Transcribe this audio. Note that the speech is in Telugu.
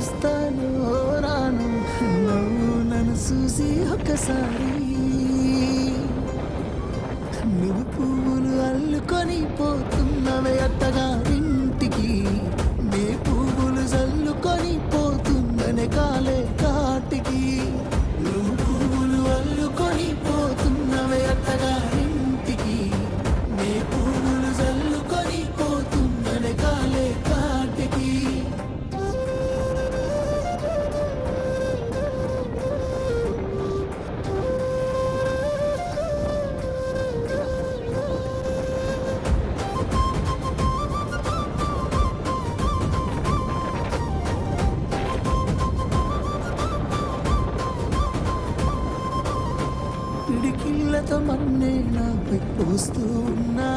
వస్తానో రాను నువ్వు నన్ను చూసి ఒక్కసారి నువ్వు పువ్వులు అల్లుకొని పోతున్నవే అత్తగారింటికి నీ పువ్వులు జల్లుకొని పోతుందనే కాలే కాటికి నువ్వు పువ్వులు అల్లుకొని పోతున్నవే అత్తగారింటికి నీ పువ్వులు జల్లుకొని పోతుందనే కాలే కాటికి పిడికిళ్ళతో మన్నే నాపై పోస్తూ ఉన్నా